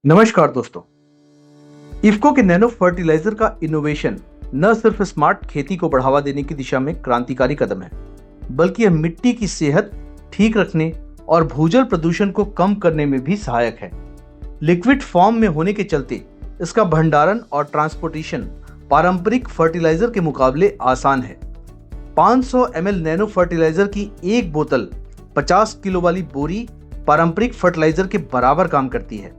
नमस्कार दोस्तों। इफ्को के नैनो फर्टिलाइजर का इनोवेशन न सिर्फ स्मार्ट खेती को बढ़ावा देने की दिशा में क्रांतिकारी कदम है, बल्कि यह मिट्टी की सेहत ठीक रखने और भूजल प्रदूषण को कम करने में भी सहायक है। लिक्विड फॉर्म में होने के चलते इसका भंडारण और ट्रांसपोर्टेशन पारंपरिक फर्टिलाइजर के मुकाबले आसान है। 500 ml नैनो फर्टिलाइजर की एक बोतल 50 किलो वाली बोरी पारंपरिक फर्टिलाइजर के बराबर काम करती है।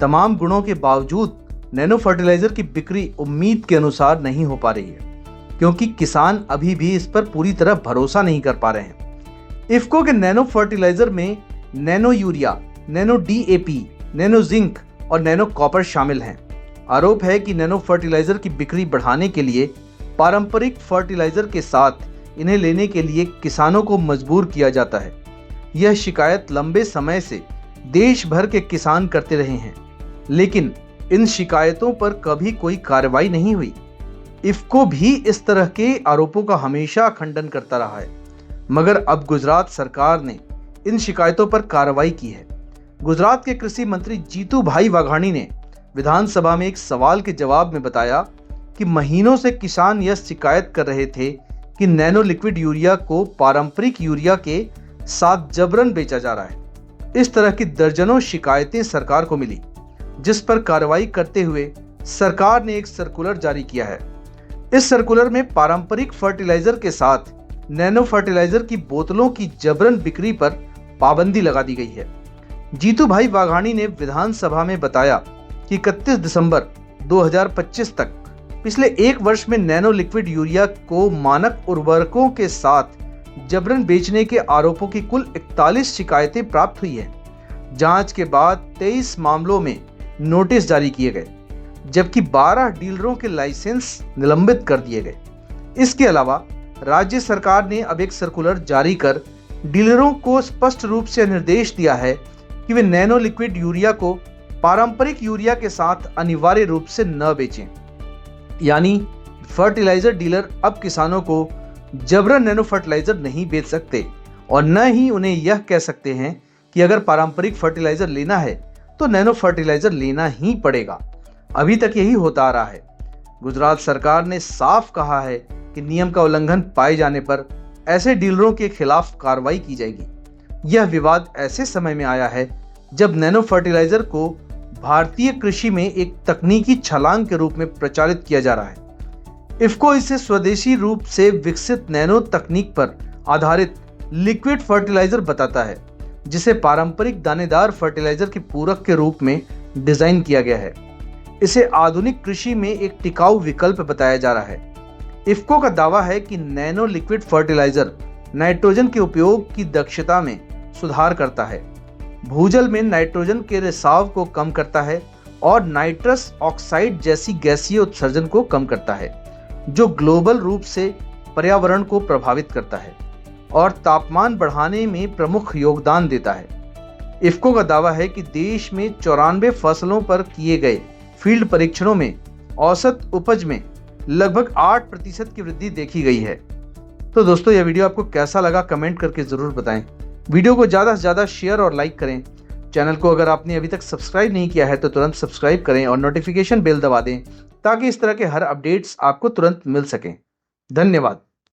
तमाम गुणों के बावजूद नैनो फर्टिलाइजर की बिक्री उम्मीद के अनुसार नहीं हो पा रही है, क्योंकि किसान अभी भी इस पर पूरी तरह भरोसा नहीं कर पा रहे हैं। इफ्को के नैनो फर्टिलाइजर में nano urea, nano DAP, nano zinc और नैनो कॉपर शामिल हैं। आरोप है कि नैनो फर्टिलाइजर की बिक्री बढ़ाने के लिए पारंपरिक फर्टिलाइजर के साथ इन्हें लेने के लिए किसानों को मजबूर किया जाता है। यह शिकायत लंबे समय से देश भर के किसान करते रहे हैं, लेकिन इन शिकायतों पर कभी कोई कार्रवाई नहीं हुई। इफ्को भी इस तरह के आरोपों का हमेशा खंडन करता रहा है, मगर अब गुजरात सरकार ने इन शिकायतों पर कार्रवाई की है। गुजरात के कृषि मंत्री जीतूभाई वाघाणी ने विधानसभा में एक सवाल के जवाब में बताया कि महीनों से किसान यह शिकायत कर रहे थे कि नैनो लिक्विड यूरिया को पारंपरिक यूरिया के साथ जबरन बेचा जा रहा है। इस तरह की दर्जनों शिकायतें सरकार को मिली, जिस पर कार्रवाई करते हुए सरकार ने एक सर्कुलर जारी किया है। इस सर्कुलर में पारंपरिक फर्टिलाइजर के साथ नैनो फर्टिलाइजर की बोतलों की जबरन बिक्री पर पाबंदी लगा दी गई है। जीतूभाई वाघाणी ने विधानसभा में बताया कि 31 दिसंबर 2025 तक पिछले एक वर्ष में नैनो लिक्विड यूरिया को मानक उर्वरकों के साथ जबरन बेचने के आरोपों की कुल 41 शिकायतें प्राप्त हुई हैं। जांच के बाद 23 मामलों में नोटिस जारी किए गए, जबकि 12 डीलरों के लाइसेंस निलंबित कर दिए गए। इसके अलावा राज्य सरकार ने अब एक सर्कुलर जारी कर डीलरों को स्पष्ट रूप से निर्देश दिया है कि वे नैनो लिक्विड यूरिया को पारंपरिक यूरिया के साथ अनिवार्य रूप से न बेचें। यानी फर्टिलाइजर डीलर अब किसानों को जबरन नैनो फर्टिलाइजर नहीं बेच सकते और न ही उन्हें यह कह सकते हैं कि अगर पारंपरिक फर्टिलाइजर लेना है तो नैनो फर्टिलाइजर लेना ही पड़ेगा। अभी तक यही होता आ रहा है। गुजरात सरकार ने साफ कहा है कि नियम का उल्लंघन पाए जाने पर ऐसे डीलरों के खिलाफ कार्रवाई की जाएगी। यह विवाद ऐसे समय में आया है जब नैनो फर्टिलाइजर को भारतीय कृषि में एक तकनीकी छलांग के रूप में प्रचारित किया जा रहा है। इफ्को इसे स्वदेशी रूप से विकसित नैनो तकनीक पर आधारित लिक्विड फर्टिलाइजर बताता है, जिसे पारंपरिक दानेदार फर्टिलाइजर के पूरक के रूप में डिजाइन किया गया है। इसे आधुनिक कृषि में एक टिकाऊ विकल्प बताया जा रहा है। इफ्को का दावा है कि नैनो लिक्विड फर्टिलाइजर नाइट्रोजन के उपयोग की दक्षता में सुधार करता है, भूजल में नाइट्रोजन के रिसाव को कम करता है और नाइट्रस ऑक्साइड जैसी गैसीय उत्सर्जन को कम करता है, जो ग्लोबल रूप से पर्यावरण को प्रभावित करता है और तापमान बढ़ाने में प्रमुख योगदान देता है। इफ्को का दावा है कि देश में 94 फसलों पर किए गए फील्ड परीक्षणों में औसत उपज में लगभग 8% की वृद्धि देखी गई है। तो दोस्तों, यह वीडियो आपको कैसा लगा कमेंट करके जरूर बताएं। वीडियो को ज़्यादा से ज़्यादा शेयर और लाइक करें। चैनल को अगर आपने अभी तक सब्सक्राइब नहीं किया है तो तुरंत सब्सक्राइब करें और नोटिफिकेशन बेल दबा दें, ताकि इस तरह के हर अपडेट्स आपको तुरंत मिल सकें। धन्यवाद।